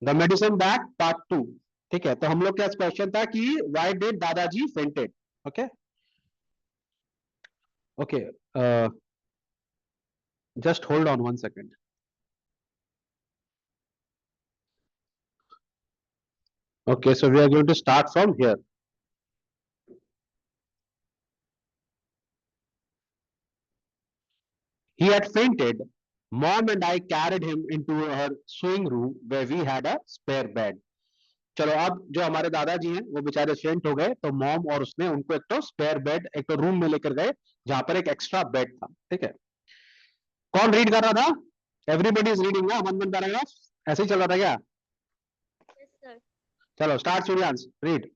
The medicine bag part 2। ठीक है, तो हम लोग का क्वेश्चन था कि व्हाई डिड दादाजी fainted. Okay okay, just hold on 1 second. Okay, so we are going to start from here. He had fainted. Mom and I carried him into her sewing room where we had a spare bed. चलो, अब जो हमारे दादाजी हैं वो बेचारे फेंट हो गए, तो मॉम और उसने उनको एक तो स्पेयर बेड, एक तो रूम में लेकर गए जहां पर एक एक्स्ट्रा बेड था। ठीक है, कौन रीड कर रहा था? एवरीबडी इज रीडिंग ना, 1 1 पैराग्राफ, ऐसे ही चल रहा था क्या? Sir. चलो start, Suryansh read.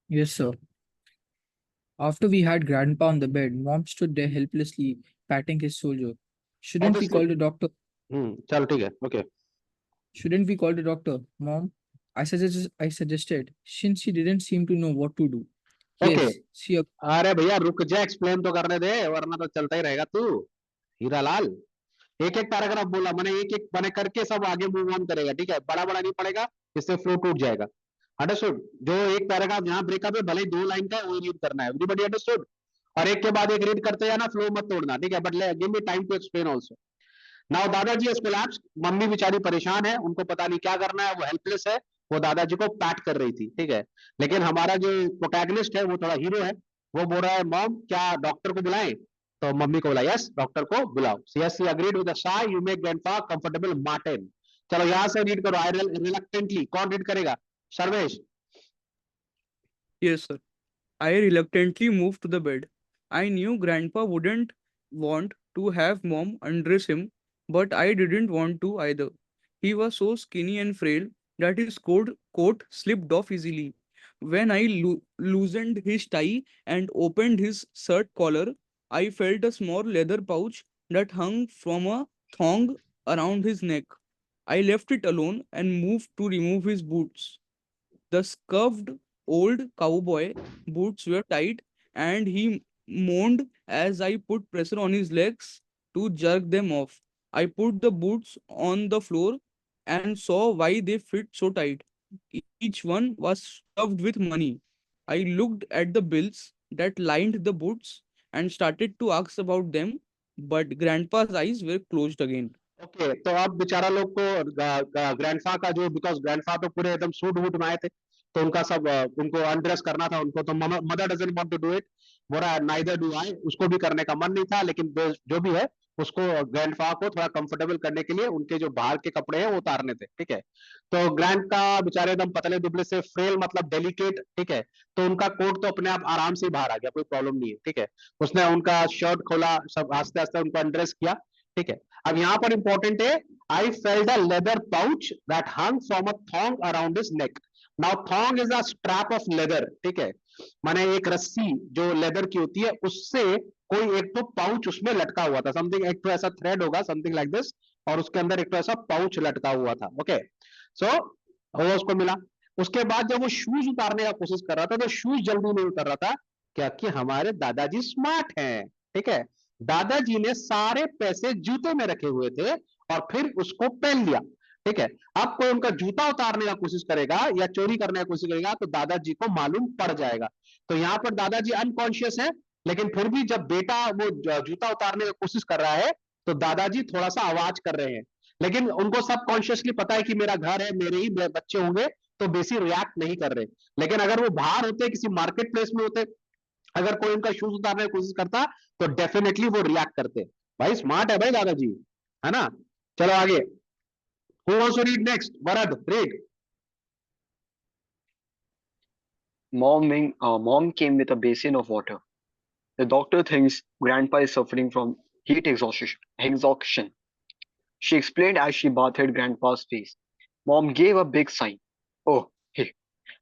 Yes, sir. After we had Grandpa on the bed, Mom stood there helplessly patting his shoulder. Shouldn't we Obviously, call the doctor? चलो ठीक है, okay. Shouldn't we call the doctor, Mom? I suggested, since she didn't seem to know what to do. Okay, Yes, she अरे भैया रुक जा, explain तो करने दे, वरना तो चलता ही रहेगा तू हीरालाल। एक एक पैराग्राफ बोला मैंने, एक एक मैंने करके सब आगे मूव ऑन करेगा। ठीक है, बड़ा बड़ा नहीं पड़ेगा, इससे फ्लो टूट जाएगा। अंडरस्टूड? जो एक पैराग्राफ जहां ब्रेकअप है, भले ही 2 लाइन का है, वही रीड करना है। Everybody understood? और एक के बाद एक रीड करते जाना, फ्लो मत तोड़ना। ठीक है, but give me time to explain also. Now दादाजी has collapsed, मम्मी बेचारी परेशान है, उनको पता नहीं क्या करना है, वो हेल्पलेस है, वो दादाजी को पैट कर रही थी। ठीक है, लेकिन हमारा जो प्रोटैगनिस्ट है वो थोड़ा हीरो है, वो बोल रहा है मॉम क्या डॉक्टर को बुलाएं? तो मम्मी को बोला यस डॉक्टर को बुलाओ। Yes she agreed with a sigh, you make grandpa comfortable Martin. चलो यहां से रीड करो, आई रिलक्टेंटली, कौन रीड करेगा? Sarvesh. Yes, sir. I reluctantly moved to the bed. I knew Grandpa wouldn't want to have Mom undress him, but I didn't want to either. He was so skinny and frail that his coat slipped off easily. When I loosened his tie and opened his shirt collar, I felt a small leather pouch that hung from a thong around his neck. I left it alone and moved to remove his boots. The scuffed old cowboy boots were tight, and he moaned as I put pressure on his legs to jerk them off. I put the boots on the floor and saw why they fit so tight. Each one was stuffed with money. I looked at the bills that lined the boots and started to ask about them, but Grandpa's eyes were closed again. Okay, तो अब बेचारा लोग को ग्रैंडफा का जो, because ग्रैंडफा तो पूरे एकदम सूट वूट में आए थे, तो उनका सब उनको अनड्रेस करना था उनको, तो mother doesn't want to do it, बोला नाइदर डू आई, उसको भी करने का मन नहीं था, लेकिन जो भी है उसको ग्रैंडफा को थोड़ा कंफर्टेबल करने के लिए उनके जो बाहर के कपड़े हैं वो उतारने थे। ठीक है, तो ग्रैंड का बेचारे एकदम पतले दुबले से, फ्रेल मतलब डेलिकेट। ठीक है, तो उनका कोट तो अपने आप आराम से बाहर आ गया, कोई प्रॉब्लम नहीं है। ठीक है, उसने उनका शर्ट खोला, सब आस्ते आस्ते उनको अनड्रेस किया। ठीक है, अब यहां पर इंपॉर्टेंट है, I felt a leather pouch that hung from a thong around his neck. Now thong is a strap of leather. ठीक है, माने एक रस्सी जो लेदर की होती है, उससे कोई एक तो पाउच उसमें लटका हुआ था, समथिंग एक तो ऐसा थ्रेड होगा, समथिंग लाइक दिस, और उसके अंदर एक तो ऐसा पाउच लटका हुआ था। ओके, सो वो उसको मिला। उसके बाद जब वो शूज उतारने का कोशिश कर रहा था, तो शूज जल्दी नहीं उतर रहा था, क्या कि हमारे दादाजी स्मार्ट हैं। ठीक है, दादाजी ने सारे पैसे जूते में रखे हुए थे और फिर उसको पहन लिया। ठीक है, अब कोई उनका जूता उतारने का कोशिश करेगा या चोरी करने की कोशिश करेगा तो दादाजी को मालूम पड़ जाएगा। तो यहां पर दादाजी अनकॉन्शियस है, लेकिन फिर भी जब बेटा वो जूता उतारने की कोशिश कर रहा है, तो दादाजी थोड़ा सा आवाज कर रहे हैं, लेकिन उनको सब कॉन्शियसली पता है कि मेरा घर है, मेरे ही बच्चे होंगे, तो बेसी रिएक्ट नहीं कर रहे। लेकिन अगर वो बाहर होते, किसी मार्केट प्लेस में होते, अगर कोई उनका शूज उतारने की कोशिश करता, तो डेफिनेटली वो रिएक्ट करते। भाई स्मार्ट है भाई दादाजी, है ना? चलो आगे, who wants to read next? Varad read. Mom came with a basin of water. The doctor thinks Grandpa is suffering from heat exhaustion. She explained as she bathed Grandpa's face. Mom gave a big sigh. Oh, hey,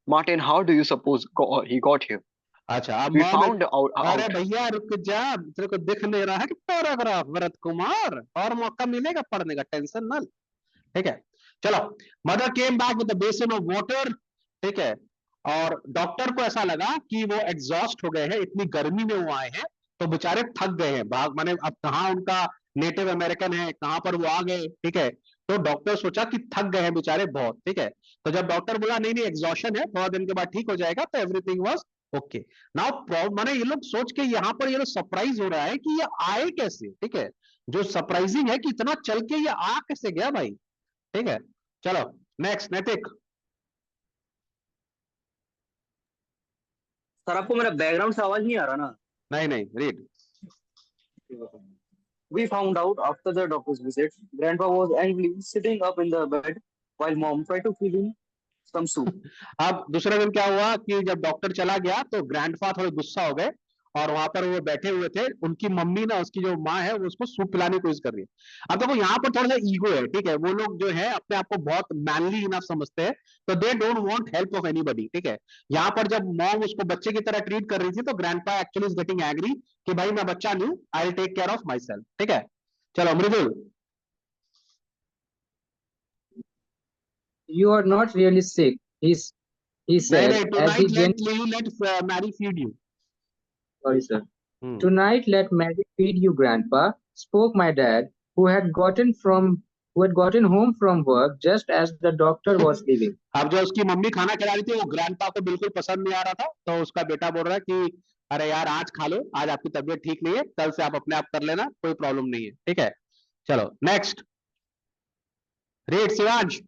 Martin, how do you suppose he got here? अच्छा, अब We mom, found अरे out. भैया रुक जा, तेरे को दिख नहीं रहा है कि पैराग्राफ? भरत कुमार, और मौका मिलेगा पढ़ने का, टेंशन ना। ठीक है, चलो। Mother came back with the basin of water. ठीक है, और डॉक्टर को ऐसा लगा कि वो एग्जॉस्ट हो गए हैं, इतनी गर्मी में वो आए हैं, तो बेचारे थक गए हैं, भाग माने अब कहाँ उनका नेटिव अमेरिकन है, कहाँ पर वो आ गए, ठीक है। तो डॉक्टर सोचा कि थक गए हैं बेचारे बहुत, ठीक है। तो जब डॉक्टर बोला नहीं नहीं एग्जॉशन है, थोड़ा दिन के बाद ठीक हो जाएगा, तो एवरीथिंग वाज ओके। नाउ माने ये लोग सोच के यहाँ पर ये लोग सरप्राइज हो रहा है कि ये आए कैसे, ठीक है। जो सरप्राइजिंग है कि इतना चल के ये आ कैसे गया भाई, ठीक है। चलो नेक्स्ट नैतिक। सर आपको मेरा बैकग्राउंड से आवाज नहीं आ रहा ना? नहीं नहीं read. We found out after the doctor's visit, Grandpa was angrily sitting up in the bed while Mom tried to feed him some soup. अब दूसरे दिन क्या हुआ कि जब डॉक्टर चला गया तो ग्रैंडफा थोड़े गुस्सा हो गए, और वहां पर वो बैठे हुए थे, उनकी मम्मी ना, उसकी जो माँ है वो उसको सूप पिलाने की कोशिश कर रही है। अब देखो यहाँ पर थोड़ा सा ईगो है, ठीक है। वो लोग जो है अपने आप को बहुत मैनली इनफ समझते हैं, तो they don't want help of anybody, ठीक है। यहाँ पर जब मॉम उसको बच्चे की तरह ट्रीट कर रही थी, तो grandpa actually is getting agree कि भाई मैं बच्चा नहीं हूं, I will take care of my self, ठीक है। चलो Mridul. You are not really sick, he नहीं said नहीं, as he tonight gently, let Mary feed you. sorry sir. Tonight let Mary feed you, Grandpa, spoke my dad, who had gotten home from work just as the doctor was leaving. अब जो उसकी mummy खाना खिला रही थी वो grandpa को बिल्कुल पसंद नहीं आ रहा था, तो उसका बेटा बोल रहा है कि अरे यार आज खा लो, आज आपकी तबीयत ठीक नहीं है, कल से आप अपने आप कर लेना, कोई प्रॉब्लम नहीं है, ठीक है। चलो next red Shivansh.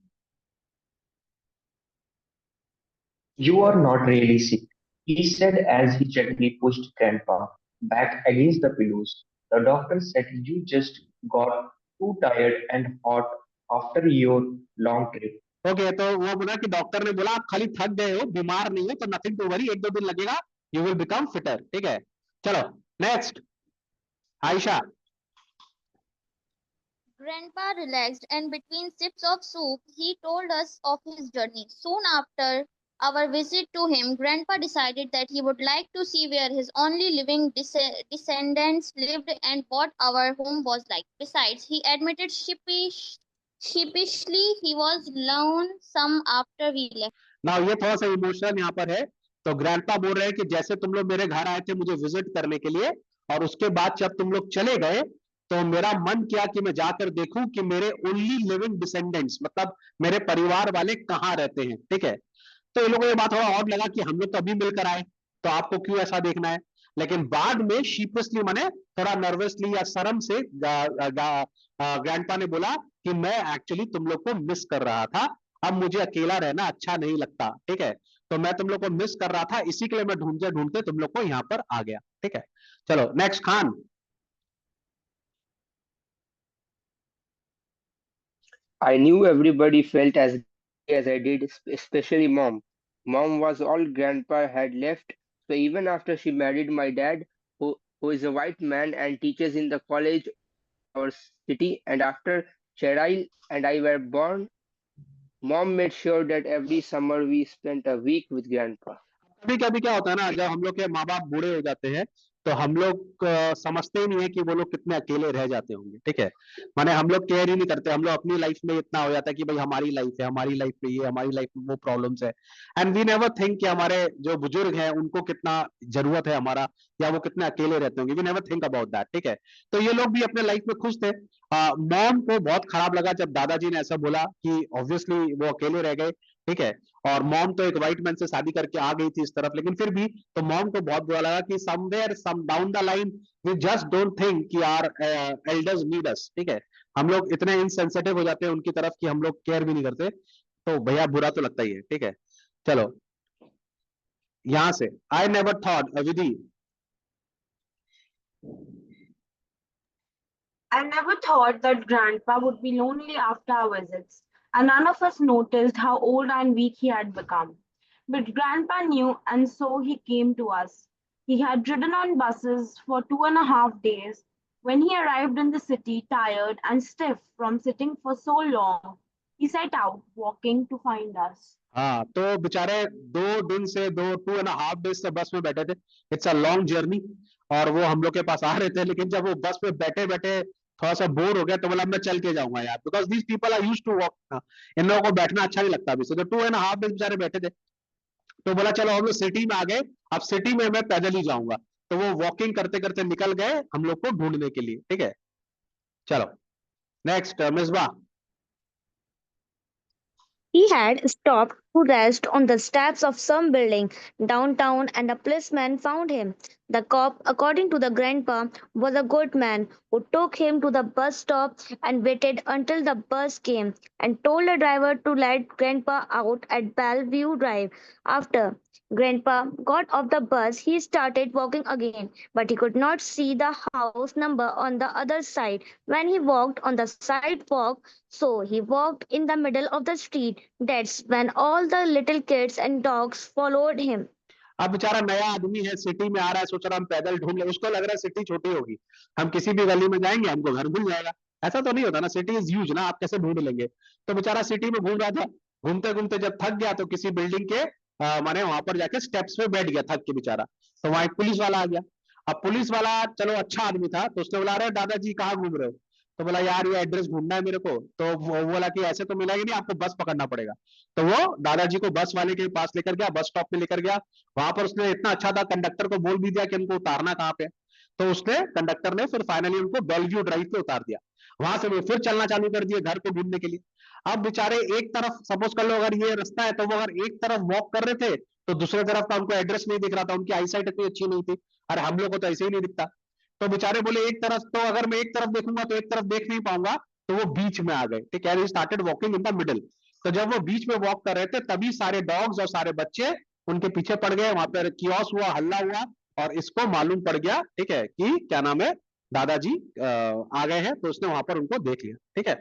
You are not really sick, he said as he gently pushed Grandpa back against the pillows. The doctor said you just got too tired and hot after your long trip. Okay तो वो बोला कि doctor ने बोला आप खाली थक गए हो, बीमार नहीं हो, तो नथिंग टू वरी, एक दो दिन लगेगा, यू विल बिकम फिटर, ठीक है। चलो next Ayesha. Grandpa relaxed, and between sips of soup, he told us of his journey. Soon after our visit to him, Grandpa decided that he would like to see where his only living descendants lived and what our home was like. Besides, he admitted sheepishly he was lonesome after we left. ना ये थोड़ा सा emotional यहाँ पर है। तो grandpa बोल रहे हैं कि जैसे तुम लोग मेरे घर आए थे मुझे विजिट करने के लिए, और उसके बाद जब तुम लोग चले गए, तो मेरा मन किया कि मैं जाकर देखूं कि मेरे ओनली लिविंग डिसेंडेंट्स, मतलब मेरे परिवार वाले कहाँ रहते हैं, ठीक है। तो ये लोगों को ये बात थोड़ा और लगा कि हम लोग तो अभी मिलकर आए, तो आपको क्यों ऐसा देखना है। लेकिन बाद में शीपसली, माने थोड़ा नर्वसली या शर्म से ग्रैंडपा ने बोला कि मैं एक्चुअली तुम लोग को मिस कर रहा था, अब मुझे अकेला रहना अच्छा नहीं लगता, ठीक है। तो मैं तुम लोग को मिस कर रहा था, इसी के लिए मैं ढूंढते ढूंढते तुम लोग को यहाँ पर आ गया, ठीक है। चलो next Khan. I knew everybody felt as I did, especially Mom. Mom was all Grandpa had left, so even after she married my dad, who is a white man and teaches in the college of our city, and after Cheryl and I were born, Mom made sure that every summer we spent a week with Grandpa. कभी कभी क्या होता है ना, जब हम लोग के माँ बाप बूढ़े हो जाते हैं, तो हम लोग समझते ही नहीं है कि वो लोग कितने अकेले रह जाते होंगे, ठीक है। माने हम लोग केयर ही नहीं करते, हम लोग अपनी लाइफ में इतना हो जाता है कि भाई हमारी लाइफ है, हमारी लाइफ में ये, हमारी लाइफ में वो प्रॉब्लम्स है, एंड वी नेवर थिंक कि हमारे जो बुजुर्ग हैं उनको कितना जरूरत है हमारा, या वो कितने अकेले रहते होंगे, we never think about that, ठीक है। तो ये लोग भी अपने लाइफ में खुश थे। मॉम को बहुत खराब लगा जब दादाजी ने ऐसा बोला कि ऑब्वियसली वो अकेले रह गए, ठीक है। और मॉम तो एक व्हाइट मैन से शादी करके आ गई थी इस तरफ, लेकिन फिर भी तो मॉम को बहुत बुरा लगा कि somewhere some down the line we just don't think कि आवर एल्डर्स नीड अस, ठीक है। हम लोग इतने इनसेंसिटिव हो जाते हैं उनकी तरफ कि हम लोग केयर भी नहीं करते, तो भैया बुरा तो लगता ही है, ठीक है। चलो यहां से I never thought, Vidhi. I never thought that Grandpa would be lonely after our visits, and none of us noticed how old and weak he had become. But Grandpa knew, and so he came to us. He had ridden on buses for 2.5 days. When he arrived in the city, tired and stiff from sitting for so long, he set out walking to find us. हाँ तो बेचारे 2 दिन से 2.5 days से बस में बैठे थे, इट्स अ लॉन्ग जर्नी, और वो हम लोग के पास आ रहे थे, लेकिन जब वो बस में बैठे बैठे थोड़ा सा बोर हो गया, तो बोला मैं चल के जाऊंगा यार, because these people are used to walk, इन लोगों को बैठना अच्छा नहीं लगता अभी से, तो 2.5 डेज बेचारे बैठे थे, तो बोला चलो हम लोग सिटी में आ गए, अब सिटी में मैं पैदल ही जाऊंगा, तो वो वॉकिंग करते करते निकल गए हम लोग को ढूंढने के लिए, ठीक है। चलो next Misbah. He had stopped to rest on the steps of some building downtown and a policeman found him. The cop, according to the grandpa, was a good man who took him to the bus stop and waited until the bus came and told the driver to let grandpa out at Bellevue Drive. After grandpa got off the bus, he started walking again, but he could not see the house number on the other side. When he walked on the sidewalk, so he walked in the middle of the street. That's when all the little kids and dogs followed him. अब बेचारा नया आदमी है, city में आ रहा है, सोच रहा हम पैदल ढूंढ ले, उसको लग रहा है सिटी छोटी होगी, हम किसी भी गली में जाएंगे हमको घर मिल जाएगा। ऐसा तो नहीं होता ना, सिटी इज ह्यूज ना, आप कैसे ढूंढ लेंगे। तो बेचारा सिटी में घूम रहा था, घूमते घूमते जब थक गया तो किसी बिल्डिंग के माने वहां पर जाके स्टेप्स पे बैठ गया थक के बेचारा। तो वहां एक पुलिस वाला आ गया। अब पुलिस वाला चलो अच्छा आदमी था, तो उसने बोला, अरे दादाजी कहाँ घूम रहे हो? तो बोला यार ये एड्रेस ढूंढना है मेरे को। तो वो बोला कि ऐसे तो मिलेगा नहीं, आपको बस पकड़ना पड़ेगा। तो वो दादाजी को बस वाले के पास लेकर गया, बस स्टॉप पे लेकर गया। वहां पर उसने इतना अच्छा था, कंडक्टर को बोल भी दिया कि उनको उतारना कहाँ पे। तो उसने कंडक्टर ने फिर फाइनली उनको बेलव्यू ड्राइव पे उतार दिया। वहां से वो फिर चलना चालू कर दिए घर को ढूंढने के लिए। अब बेचारे एक तरफ, सपोज कर लो अगर ये रास्ता है, तो वो अगर एक तरफ वॉक कर रहे थे तो दूसरे तरफ का उनको एड्रेस नहीं दिख रहा था, उनकी आईसाइट इतनी अच्छी नहीं थी। अरे हम लोग को तो ऐसे ही नहीं दिखता। तो बेचारे बोले एक तरफ, तो अगर मैं एक तरफ देखूंगा तो एक तरफ देख नहीं पाऊंगा, तो वो बीच में आ गए। ठीक है, started walking in the middle. तो जब वो बीच में वॉक कर रहे थे तभी सारे डॉग्स और सारे बच्चे उनके पीछे पड़ गए। वहां पर कियोस हुआ, हल्ला हुआ, और इसको मालूम पड़ गया, ठीक है, कि क्या नाम है, दादाजी आ गए हैं। तो उसने वहां पर उनको देख लिया। ठीक है,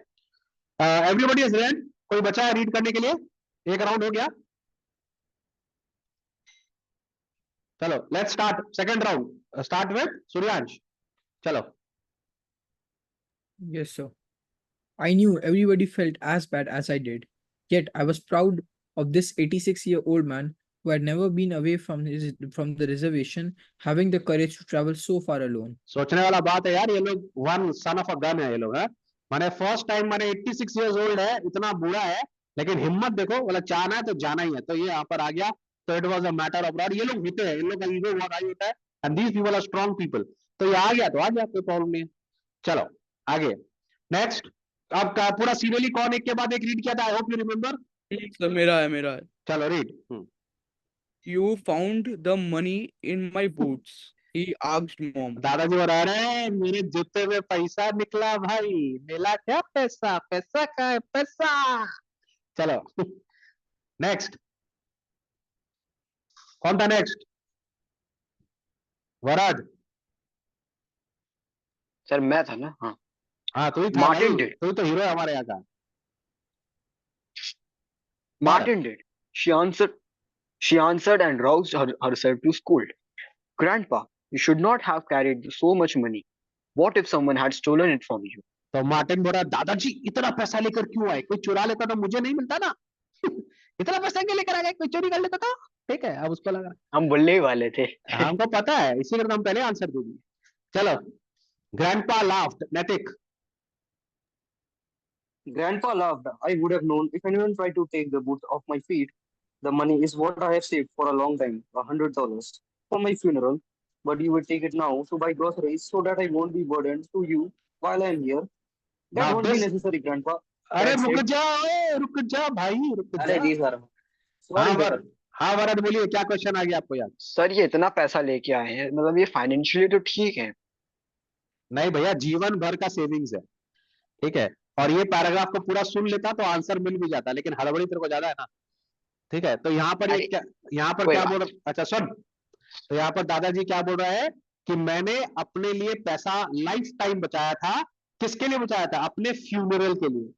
एवरीबॉडी इज रेडी? कोई बचा है रीड करने के लिए? एक राउंड हो गया। चलो let's start second round. Start with Suryansh. चलो। Yes, sir. I knew everybody felt as bad as I did. Yet I was proud of this 86-year-old man who had never been away from the reservation, having the courage to travel so far alone. सोचने वाला बात है यार, ये लोग one son of a gun है ये लोग। है माने फर्स्ट टाइम, माने 86 इयर्स ओल्ड है, इतना बूढ़ा है, लेकिन हिम्मत देखो, बोला जाना है तो जाना ही है। तो ये यहाँ पर आ गया। तो it was a matter of proud. ये लोग होते हैं, इन लोग का ईगो बहुत हाई होता है, and these people are strong people. तो ये आ गया तो आ गया, कोई प्रॉब्लम नहीं है। चलो आगे नेक्स्ट। अब का पूरा सीरियली कौन एक के बाद एक रीड किया था? I hope you remember. Sir मेरा है। चलो read. You found the money in my boots, he asked mom. दादाजी बोल रहे हैं मेरे जूते में पैसा निकला भाई। मिला क्या पैसा? पैसा का है पैसा। चलो नेक्स्ट। कौन था नेक्स्ट? वराज। सर मैं था ना? हाँ हाँ तू ही था। Martin did. तू तो हीरो है हमारे यहाँ का। Martin did. She answered and roused herself to scold. Grandpa, you should not have carried so much money. What if someone had stolen it from you? तो मार्टिन बोल रहा, दादाजी इतना पैसा लेकर क्यों आए? कोई चुरा लेता तो मुझे नहीं मिलता ना। इतना पैसा क्यों लेकर आ गए? कोई चोरी कर लेता था। ठीक है, अब उसको लगा हम बोलने ही वाले थे। हमको पता है, इसीलिए तो हम पहले आंसर दे दिए। चलो ग्रैंडपा लाफ्ड। नैतिक। Grandpa laughed. I would have known if anyone tried to take the boots off my feet. The money is what I have saved for a long time, $100 for my funeral. But you will take it now to buy groceries so that I won't be burdened to you while I'm here. That Now won't be this- necessary, Grandpa. अरे That's रुक it. जा, रुक जा भाई, रुक अरे जा। जी sir. हाँ Sorry, वर, sir. हाँ वरद बोलिए, क्या क्वेश्चन आ गया आपको याद? सर ये इतना पैसा लेके आए हैं, मतलब ये फाइनेंशियली तो ठीक है। नहीं भैया, जीवन भर का सेविंग्स है। ठीक है, और ये पैराग्राफ को पूरा सुन लेता तो आंसर मिल भी जाता, लेकिन हड़बड़ी तेरे को ज्यादा है ना। ठीक है, तो यहाँ पर ये क्या, यहाँ पर कोई क्या बात बोल, अच्छा सुन, तो यहाँ पर दादाजी क्या बोल रहा है कि मैंने अपने लिए पैसा लाइफ टाइम बचाया था। किसके लिए बचाया था? अपने फ्यूनरल के लिए।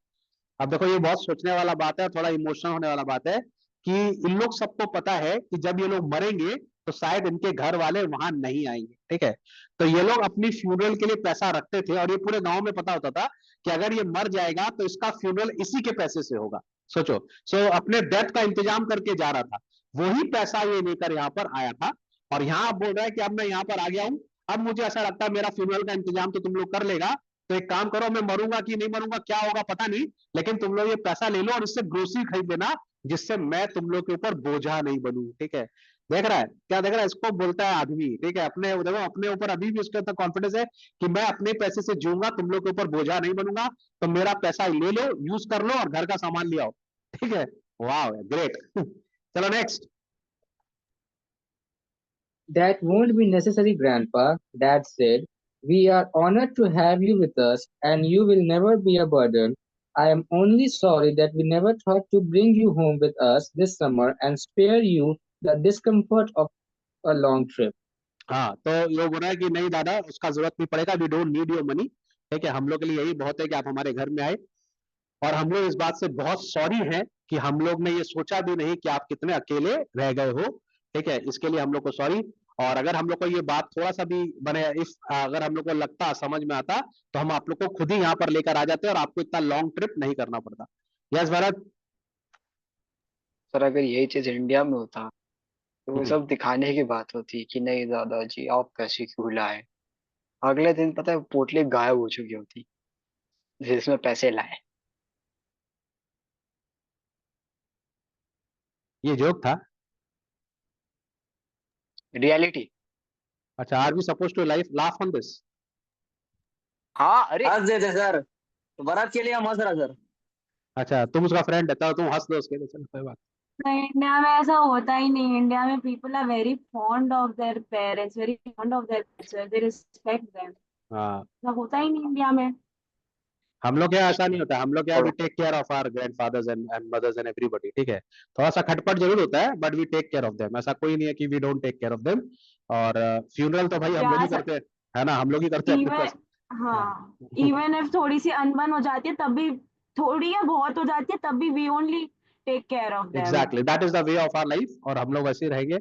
अब देखो ये बहुत सोचने वाला बात है और थोड़ा इमोशनल होने वाला बात है कि इन लोग सबको पता है कि जब ये लोग मरेंगे तो शायद इनके घर वाले वहां नहीं आएंगे। ठीक है, तो ये लोग अपनी फ्यूनरल के लिए पैसा रखते थे, और ये पूरे गांव में पता होता था कि अगर ये मर जाएगा तो इसका फ्यूनरल इसी के पैसे से होगा। सोचो, अपने डेथ का इंतजाम करके जा रहा था, वही पैसा ये लेकर यहाँ पर आया था। और यहाँ आप बोल रहा है कि अब मैं यहाँ पर आ गया हूँ, अब मुझे ऐसा लगता है मेरा फ्यूनरल का इंतजाम तो तुम लोग कर लेगा, तो एक काम करो, मैं मरूंगा कि नहीं मरूंगा, क्या होगा पता नहीं, लेकिन तुम लोग ये पैसा ले लो और इससे ग्रोसरी खरीद लेना, जिससे मैं तुम लोग के ऊपर बोझा नहीं बनूं। ठीक है, देख रहा है क्या देख रहा है, इसको बोलता है आदमी, ठीक है। अपने देखो अपने ऊपर अभी भी उसके अंदर कॉन्फिडेंस है कि मैं अपने पैसे से जीऊंगा, तुम लोग के ऊपर बोझा नहीं बनूंगा, तो मेरा पैसा ले लो, यूज कर लो और घर का सामान ले आओ, ठीक है। वाह ग्रेट। चलो next. That won't be necessary, Grandpa, Dad said. We are honored to have you with us, and you will never be a burden. I am only sorry that we never thought to bring you home with us this summer and spare you the discomfort of a long trip. हाँ, तो ये बोल रहा है कि नहीं दादा, उसका जरूरत नहीं पड़ेगा, we don't need your money, ठीक है। हम लोग के लिए यही बहुत है कि आप हमारे घर में आए, और हम लोग इस बात से बहुत सॉरी हैं कि हम लोग ने ये सोचा भी नहीं कि आप कितने अकेले रह गए हो, ठीक है। इसके लिए हम लोग को सॉरी। और अगर हम लोग को ये बात थोड़ा सा भी बने, इस अगर हम लोग को लगता, समझ में आता, तो हम आप लोग को खुद ही यहाँ पर लेकर आ जाते और आपको इतना लॉन्ग ट्रिप नहीं करना पड़ता। यस भरत। सर अगर यही चीज इंडिया में होता तो वो सब दिखाने की बात होती कि नहीं दादाजी आप पैसे क्यों लाए, अगले दिन पता है पोटली गायब हो चुकी होती जिसमें पैसे लाए। ये जोक था। रियलिटी। अच्छा, are we suppose to laugh on this? हाँ अरे हंस देते सर, तो बारात के लिए हम हंस रहा सर। अच्छा, तुम उसका फ्रेंड है तो तुम हंस दो उसके लिए, चलो कोई बात। नहीं, इंडिया में ऐसा होता ही नहीं। इंडिया में people are very fond of their parents, very fond of their parents, they respect them. हाँ, ऐसा होता ही नहीं इंडिया में। हम लोग यहाँ ऐसा नहीं होता, हम लोग यहाँ और we take care of our grandfathers and mothers and everybody, ठीक है। थोड़ा सा खटपट जरूर होता है but we take care of them, ऐसा कोई नहीं है कि we don't take care of them. और फ्यूनरल तो भाई हम लोग ही या करते हैं, है ना, हम लोग ही करते हैं अपने इवन, पास। हाँ, इवन इफ थोड़ी सी अनबन हो जाती है तब भी, थोड़ी या बहुत हो जाती है तब भी, we only take care of them. Exactly, that is the way of our life, और हम लोग वैसे ही रहेंगे।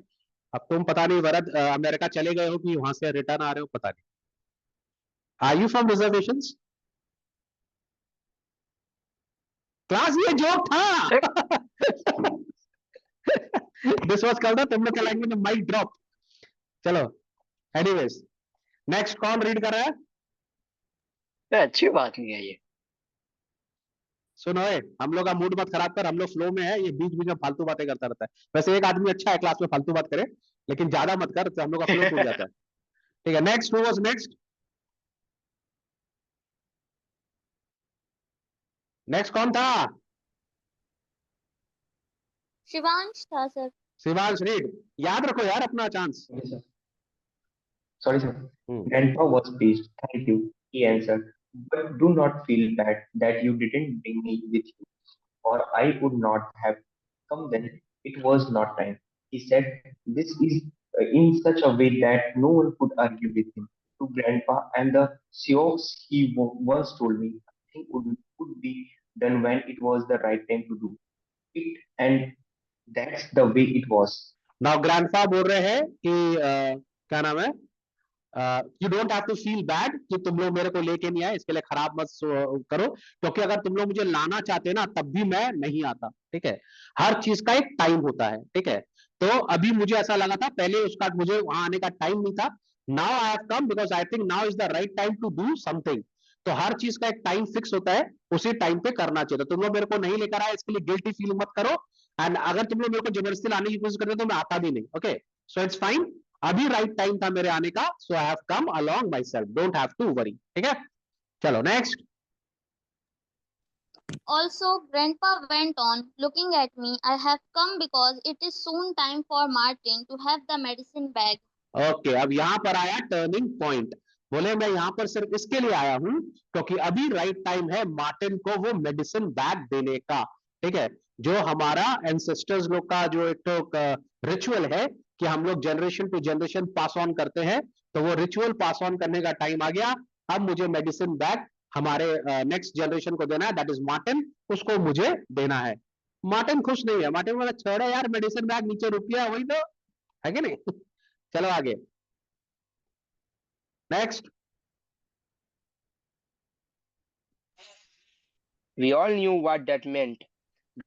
अब तुम पता नहीं वरद अमेरिका चले गए हो कि वहां से रिटर्न आ रहे हो, पता नहीं। Are you from reservations? Class, ये जोक था। दिस वाज कॉल्ड, तुम लोग के लैंग्वेज में माइक ड्रॉप। चलो एनीवेज, नेक्स्ट कौन रीड कर रहा है? अच्छी बात नहीं है ये। सुनो ए, हम लोग का मूड मत खराब कर, हम लोग फ्लो में है, ये बीच बीच में फालतू बातें करता रहता है। वैसे एक आदमी अच्छा है क्लास में फालतू बात करे, लेकिन ज्यादा मत कर तो हम लोग का फ्लो टूट जाता है, ठीक है। Next, who was next? Next कौन था? शिवांश था सर। शिवांश, रीड। याद रखो यार अपना chance. Sorry, sir. Sorry, sir. Grandpa was pleased. Thank you, he answered. But do not feel bad that you didn't bring me with you, or I would not have come then. It was not time. He said this is in such a way that no one could argue with him. To Grandpa and the Sioux he once told me, nothing could be done when it was the right time to do it, and that's the way it was. Now grandpa बोल रहे हैं कि क्या नाम है, you don't have to feel bad कि तुम लोग मेरे को लेके नहीं आए, इसके लिए खराब मत करो, क्योंकि अगर तुम लोग मुझे लाना चाहते ना तब भी मैं नहीं आता, ठीक है। हर चीज का एक टाइम होता है, ठीक है। तो अभी मुझे ऐसा लगा था, पहले उसका मुझे वहां आने का टाइम नहीं था। Now I have come because I think now is the right time to do something. तो हर चीज का एक टाइम फिक्स होता है, उसी टाइम पे करना चाहिए। तो तुम लोग मेरे को नहीं लेकर आए, इसके लिए गिल्टी फील मत करो। एंड अगर तुम लोग मेरे को जबरदस्ती लाने की कोशिश करते तो मैं आता भी नहीं, ओके। सो इट्स फाइन, अभी राइट टाइम था मेरे आने का, so I have come along myself, don't have to worry, ठीक है। चलो next. Also, Grandpa went on, looking at me. I have come because it is soon time for Martin to have the medicine bag. Okay, अब यहाँ पर आया turning point. बोले मैं यहाँ पर सिर्फ इसके लिए आया हूँ क्योंकि अभी राइट टाइम है मार्टिन को वो मेडिसिन बैग देने का, ठीक है। जो हमारा एंसेस्टर्स लोग का जो एक तो रिचुअल है कि हम लोग generation to generation pass on करते हैं, तो वो रिचुअल पास ऑन करने का टाइम आ गया। अब मुझे मेडिसिन बैग हमारे नेक्स्ट जनरेशन को देना है, दैट इज मार्टिन, उसको मुझे देना है। मार्टिन खुश नहीं है, मार्टिन बोला छोड़ो यार, मेडिसिन बैग नीचे रुपया वही तो है कि नहीं। चलो आगे, next. We all knew what that meant.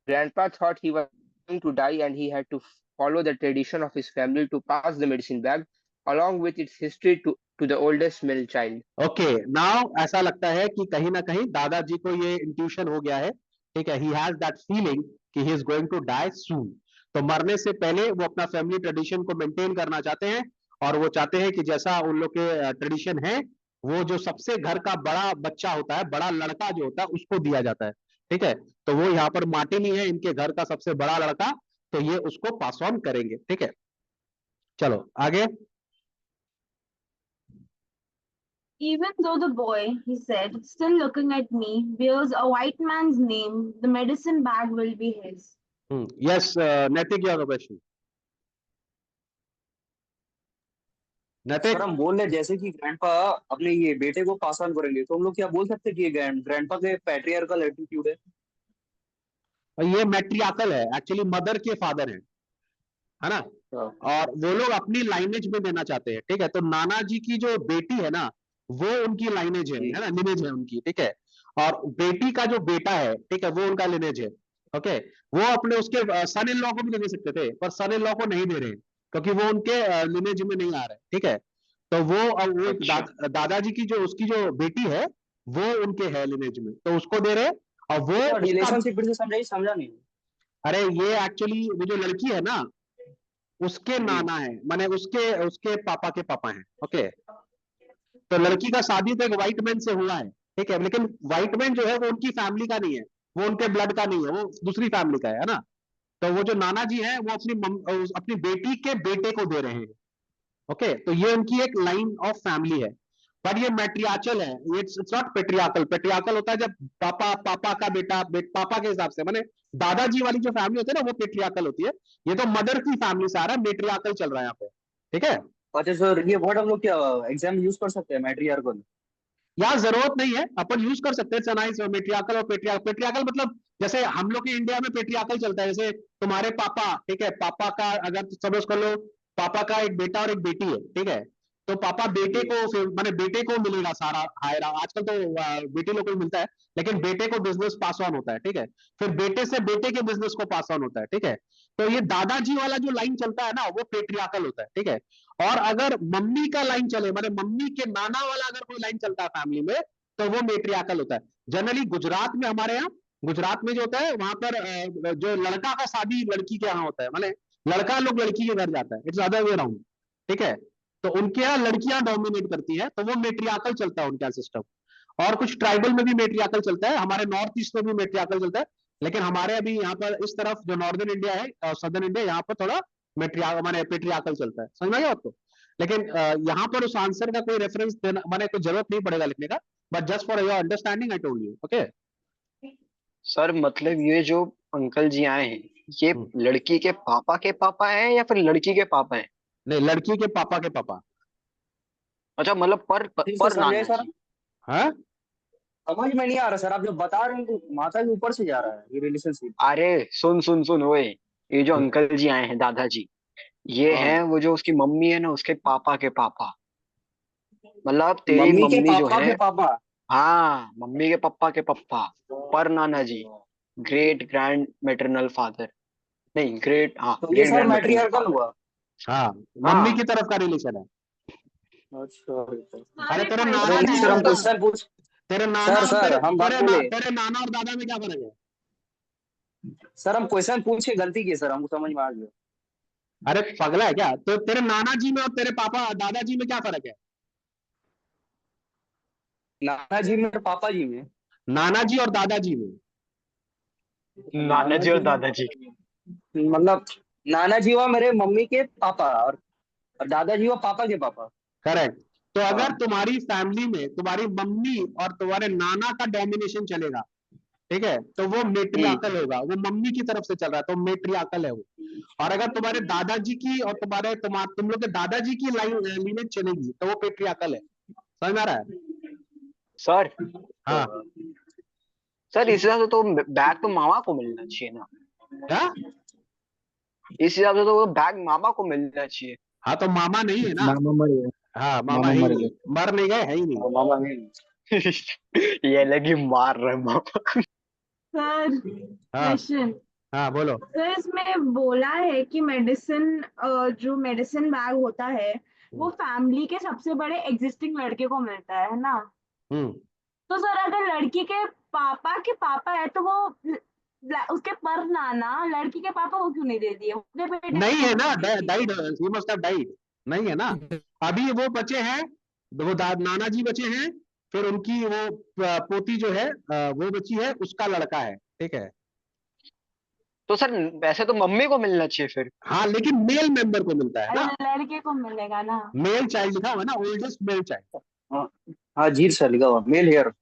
Grandpa thought he was going to die and he had to follow the tradition of his family to pass the medicine bag along with its history to the oldest male child. Okay, now ऐसा लगता है कि कहीं ना कहीं दादाजी को ये इंट्यूशन हो गया है, ठीक है। ही हैज दैट फीलिंग कि he is going to die soon. तो मरने से पहले वो अपना फैमिली ट्रेडिशन को मेंटेन करना चाहते हैं, और वो चाहते हैं कि जैसा उन लोग के ट्रेडिशन है, वो जो सबसे घर का बड़ा बच्चा होता है, बड़ा लड़का जो होता है, उसको दिया जाता है। ठीक है, तो वो यहाँ पर मार्टिनी है इनके घर का सबसे बड़ा लड़का, तो ये उसको पास ऑन करेंगे। ठीक है, चलो आगे। Even though the boy, he said, still looking at me, bears a white man's name, the medicine bag will be his. Yes नैतिक, योर क्वेश्चन। नैतिक, सर हम बोल रहे जैसे कि ग्रैंडपा अपने ये बेटे को पास ऑन करेंगे, तो हम लोग क्या बोल सकते हैं कि ये ग्रैंडपा के पैट्रियार्कल एटीट्यूड है? ये मैट्रियाकल है, एक्चुअली मदर के फादर है ना, और वो लोग अपनी लाइनेज में देना चाहते हैं। ठीक है, तो नाना जी की जो बेटी है ना, वो उनकी लाइनेज है ना, लिनेज है उनकी। ठीक है, और बेटी का जो बेटा है, ठीक है, वो उनका लिनेज है। ओके, वो अपने उसके सन इन लॉ को भी दे सकते थे, पर सन इन लॉ को नहीं दे रहे हैं, क्योंकि वो उनके लिनेज में नहीं आ रहे। ठीक है, तो वो दादाजी की जो उसकी जो बेटी है, वो उनके है लिनेज में, तो उसको दे रहे, और वो रिलेशनशिप फिर से समझाइए, समझा नहीं। अरे ये एक्चुअली वो जो लड़की है ना, उसके नाना है, माने उसके उसके पापा के पापा हैं। ओके, तो लड़की का शादी तो एक व्हाइट मैन से हुआ है। ठीक है, लेकिन व्हाइट मैन जो है वो उनकी फैमिली का नहीं है, वो उनके ब्लड का नहीं है, वो दूसरी फैमिली का है ना। तो वो जो नाना जी है, वो अपनी बेटी के बेटे को दे रहे हैं। ओके, तो ये उनकी एक लाइन ऑफ फैमिली है, बट ये मैट्रियाचल है, इट्स नॉट पेट्रियाकल। पेट्रियाकल होता है जब पापा का बेटा पापा के हिसाब से, माने दादाजी वाली जो फैमिली होती है ना, वो पेट्रियाकल होती है। ये तो मदर की फैमिली से आ रहा है, मेट्रियाकल चल रहा है यहाँ पे। ठीक है, अच्छा सर, ये वर्ड हम लोग क्या एग्जाम यूज कर सकते हैं, मैट्रियार्कल? यहाँ जरूरत नहीं है, अपन यूज कर सकते हैं नाइस मेट्रियाकल और पेट्रियाकल मतलब जैसे हम लोग के इंडिया में पेट्रियाकल चलता है, जैसे तुम्हारे पापा, ठीक है, पापा का अगर सपोज कर लो, पापा का एक बेटा और एक बेटी है। ठीक है, तो पापा बेटे को फिर माने बेटे को मिलेगा सारा हायर, आजकल तो बेटे लोग को मिलता है, लेकिन बेटे को बिजनेस पास ऑन होता है। ठीक है, फिर बेटे से बेटे के बिजनेस को पास ऑन होता है। ठीक है, तो ये दादाजी वाला जो लाइन चलता है ना, वो पेट्रियाकल होता है। ठीक है, और अगर मम्मी का लाइन चले, माने मम्मी के नाना वाला अगर कोई लाइन चलता है फैमिली में, तो वो मेट्रियाकल होता है। जनरली गुजरात में, हमारे यहाँ गुजरात में जो होता है, वहां पर जो लड़का का शादी लड़की के यहाँ होता है, माने लड़का लोग लड़की के घर जाता है, इट्स अदर वे अराउंड। ठीक है, तो उनके यहाँ लड़कियां डोमिनेट करती है, तो वो मेट्रियाकल चलता है उनके यहाँ सिस्टम। और कुछ ट्राइबल में भी मेट्रियाकल चलता है, हमारे नॉर्थ ईस्ट में भी मेट्रियाकल चलता है, लेकिन हमारे अभी यहाँ पर इस तरफ जो नॉर्दर्न इंडिया है और सदर्न इंडिया, यहाँ पर थोड़ा माने पेट्रियाकल चलता है। समझ में आया आपको? लेकिन यहाँ पर उस आंसर का कोई रेफरेंस देना माने कोई जरूरत नहीं पड़ेगा लिखने का, but just for your understanding I told you. Okay sir मतलब ये जो अंकल जी आए हैं, ये लड़की के पापा हैं या फिर लड़की के पापा हैं? नहीं, लड़की के पापा के पापा। अच्छा, मतलब पर नाना सर जी। हाँ, समझ में नहीं आ रहा सर, आप जो बता रहे हैं तो माथा के ऊपर से जा रहा है ये रिलेशनशिप। अरे सुन सुन सुन ओए, ये जो अंकल जी आए हैं, दादाजी, ये हाँ। हैं वो जो उसकी मम्मी है ना, उसके पापा के पापा। मतलब तेरी मम्मी के मम्मी जो पापा है, के पापा? हाँ मम्मी के पापा के पापा, पर नाना जी, ग्रेट ग्रैंड मैटरनल फादर, नहीं ग्रेट, हाँ तो ये great sir grand maternal matriarchal father. हुआ? हाँ, मम्मी की तरफ का रिलेशन है। अच्छा अरे तेरे Sorry, नाना सर, नहीं सर है हम ना, क्वेश्चन पूछ। तेरे नाना और सर हम बात बोले। तेरे नाना और दादा में क्या फर्क है? सर हम क्वेश्चन पूछ के गलती की सर, हमको समझ में आ गया। अरे पगला है क्या? तो तेरे नाना जी में और तेरे पापा दादाजी में क्या फर्क है? नाना जी में और पापा जी में? नाना जी और दादाजी में। नाना जी और दादाजी। मतलब नाना जी हुआ मेरे मम्मी के पापा, और दादाजी हुआ पापा के पापा। करेक्ट। तो अगर हाँ। तुम्हारी फैमिली में तुम्हारी मम्मी और तुम्हारे नाना का डोमिनेशन चलेगा, ठीक है, तो वो मेट्रियाकल होगा, वो मम्मी की तरफ से चल रहा है, तो मेट्रियाकल है वो। और अगर तुम्हारे दादाजी की और तुम लोग के दादाजी की लाइन लीनेज चलेगी, तो वो पेट्रियाकल है। समझ में आ रहा है? सर हाँ, सर इस हिसाब से तो बैग तो मामा को मिलना चाहिए ना। क्या? इस हिसाब से तो वो बैग मामा को मिलना चाहिए। हाँ, तो मामा नहीं है ना। मामा मर गए। हाँ, मामा मामा है ही मर नहीं, गए। मर नहीं गए, है ही नहीं। मामा है। ये लगी मार रहे मामा। सर हाँ क्वेश्चन। हाँ, बोलो। सर इसमें बोला है कि मेडिसिन, जो मेडिसिन बैग होता है वो फैमिली के सबसे बड़े एग्जिस्टिंग लड़के को मिलता है ना। हम्म तो सर अगर लड़की के पापा है तो वो उसके पर नाना लड़की के पापा को क्यों नहीं दे दिए? उसके बेटे नहीं है ना, को died, he must have died, नहीं है ना। अभी वो बचे हैं, वो नाना जी बचे हैं, फिर उनकी वो पोती जो है वो बची है, उसका लड़का है, ठीक है। तो सर वैसे तो मम्मी को मिलना चाहिए फिर। हाँ लेकिन मेल मेंबर को मिलता है अरे ना, लड़के को मिलेगा ना। मेल चाइल्ड लिखा हुआ है ना, ओल्डेस्ट मेल चाइल्ड, हाँ जीर सर लिखा हुआ मेल हेयर।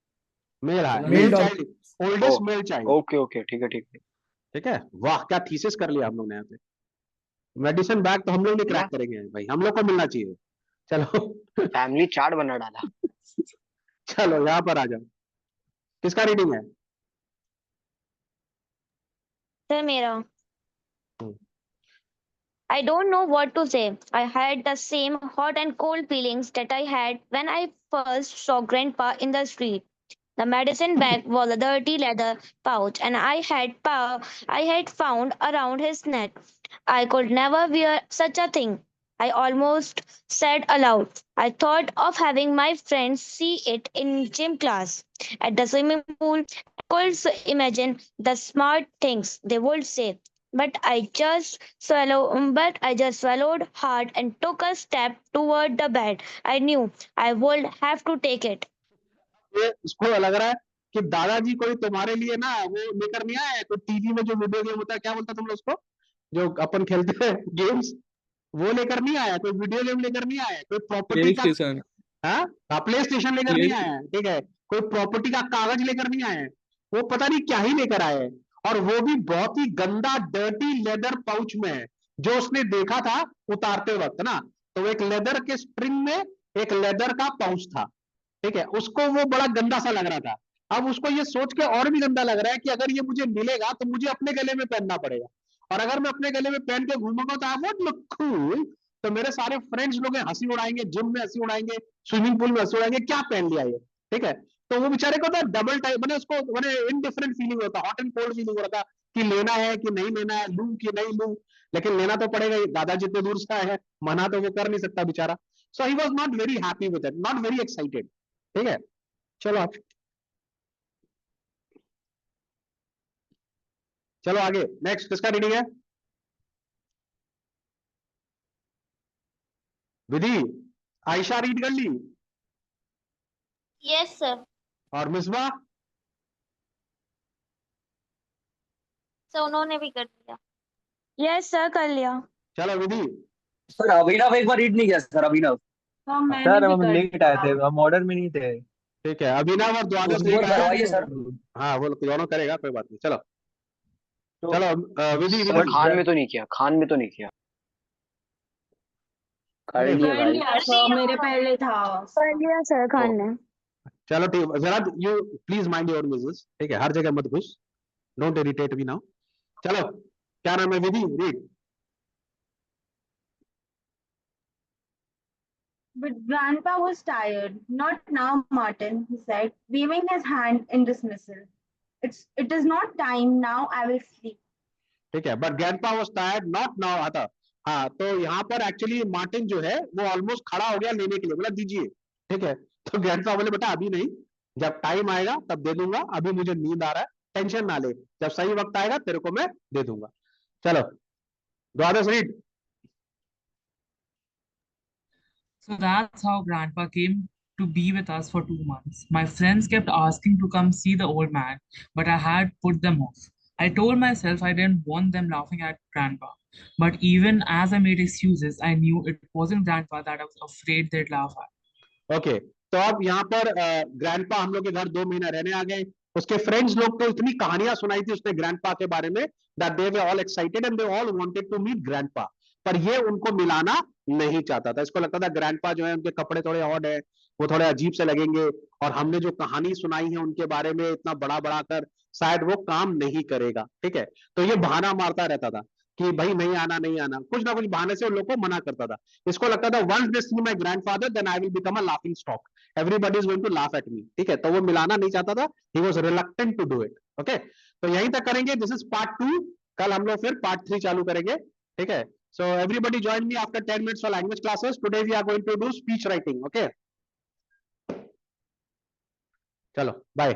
मेल है, male male dog. Child, oldest male child, okay okay ठीक है ठीक है। ठीक है। वाह क्या थीसिस कर लिया हम लोग ने यहाँ पे। मेडिसिन बैग तो हम लोग नहीं क्रैक ना करेंगे भाई, हम लोग को मिलना चाहिए। चलो फैमिली चार्ट बना डाला। चलो यहाँ पर आ जाओ, किसका रीडिंग है? Sir, मेरा. I don't know what to say. I had the same hot and cold feelings that I had when I first saw Grandpa in the street. The medicine bag was a dirty leather pouch, and I had found around his neck. I could never wear such a thing. I almost said aloud. I thought of having my friends see it in gym class, at the swimming pool. I could imagine the smart things they would say. But I just swallowed hard and took a step toward the bed. I knew I would have to take it. ये इसको लग रहा है कि दादाजी कोई तुम्हारे लिए ना वो लेकर नहीं आए, तो टीवी में जो वीडियो गेम होता है, क्या बोलता तुम लोग उसको, जो अपन खेलते हैं गेम्स, वो लेकर नहीं आया, कोई वीडियो गेम लेकर नहीं आया, कोई प्रॉपर्टी प्ले का, स्टेशन। हाँ प्ले स्टेशन लेकर प्ले नहीं आया है, ठीक है, कोई प्रॉपर्टी का कागज लेकर नहीं आया है, वो पता नहीं क्या ही लेकर आए हैं, और वो भी बहुत ही गंदा डर्टी लेदर पाउच में है, जो उसने देखा था उतारते वक्त ना, तो एक लेदर के स्ट्रिंग में एक लेदर का पाउच था, ठीक है, उसको वो बड़ा गंदा सा लग रहा था। अब उसको ये सोच के और भी गंदा लग रहा है कि अगर ये मुझे मिलेगा तो मुझे अपने गले में पहनना पड़ेगा, और अगर मैं अपने गले में पहन के घूमूंगा तो आई वोंट लुक कूल, तो मेरे सारे फ्रेंड्स लोग हंसी उड़ाएंगे, जिम में हंसी उड़ाएंगे, स्विमिंग पूल में हंसी उड़ाएंगे, क्या पहन लिया ये, ठीक है। तो वो बेचारे को तो डबल टाइप, मैंने उसको मैंने इनडिफरेंट फीलिंग होता, हॉट एंड कोल्ड फीलिंग हो रहा था कि लेना है कि नहीं लेना है, लूं कि नहीं लूं, लेकिन लेना तो पड़ेगा ही, दादा जितने दूर से आए हैं, मना तो वो कर नहीं सकता बेचारा। So he was not very happy with it, not very excited, ठीक है। चलो आप, चलो आगे, नेक्स्ट किसका रीडिंग है? विधि, आयशा रीड कर ली, Yes, sir. और मिसबा? So उन्होंने भी कर दिया। Yes, sir, कर लिया. चलो विधि, सर अभिनव एक बार रीड नहीं किया सर अभिनव। तो मैंने सर भी हम कर लेट आए दिया। थे, हम ऑर्डर में नहीं थे। ठीक है, अभिनव और द्वादश उस लेट बार आया, करवाइए सर। हाँ वो दोनों करेगा, कोई बात नहीं, चलो तो चलो विधि सर विधि, खान में तो नहीं किया, खान में तो नहीं किया। कर अरे लिए कर भाई। लिया सर, मेरे पहले था। कर लिया सर खान ने. चलो ठीक, जरा you please mind your business, ठीक है, हर जगह मत घुस, डोंट इरिटेट मी नाउ। चलो क्या नाम है विधि, read. But Grandpa was tired. Not now, Martin, he said, waving his hand in dismissal. It is not time now. I will sleep. ठीक है, but grandpa was tired, not now आता। हाँ तो यहाँ पर एक्चुअली मार्टिन जो है वो ऑलमोस्ट खड़ा हो गया लेने के लिए, बोला दीजिए, ठीक है, तो ग्रैंडपा बोले बेटा अभी नहीं, जब टाइम आएगा तब दे दूंगा, अभी मुझे नींद आ रहा है, टेंशन ना ले, जब सही वक्त आएगा तेरे को मैं दे दूंगा। चलो द्वादश read. So that's how Grandpa came to be with us for 2 months. My friends kept asking to come see the old man, but I had put them off. I told myself I didn't want them laughing at Grandpa. But even as I made excuses, I knew it wasn't Grandpa that I was afraid they'd laugh at. Okay तो अब यहाँ पर grandpa हम लोग के घर 2 महीना रहने आ गए, उसके फ्रेंड्स लोग को इतनी कहानियां सुनाई थी उसने ग्रैंडपा के बारे में, that they were all excited and they all wanted to meet grandpa, पर ये उनको मिलाना नहीं चाहता था, इसको लगता था ग्रैंडपा जो है उनके कपड़े थोड़े ऑड है, वो थोड़े अजीब से लगेंगे, और हमने जो कहानी सुनाई है उनके बारे में इतना बड़ा बड़ा कर शायद वो काम नहीं करेगा, ठीक है, तो ये बहाना मारता रहता था कि भाई नहीं आना नहीं आना, कुछ ना कुछ बहाने से उन लोग को मना करता था। इसको लगता था once they see my grandfather then I will become a laughing stock, everybody is going to laugh at me, ठीक है, तो वो मिलाना नहीं चाहता था, he was reluctant to do it. Okay तो यहीं तक करेंगे, दिस इज पार्ट 2, कल हम लोग फिर पार्ट 3 चालू करेंगे, ठीक है। So everybody join me after 10 minutes for language classes. Today we are going to do speech writing. Okay. चलो, bye.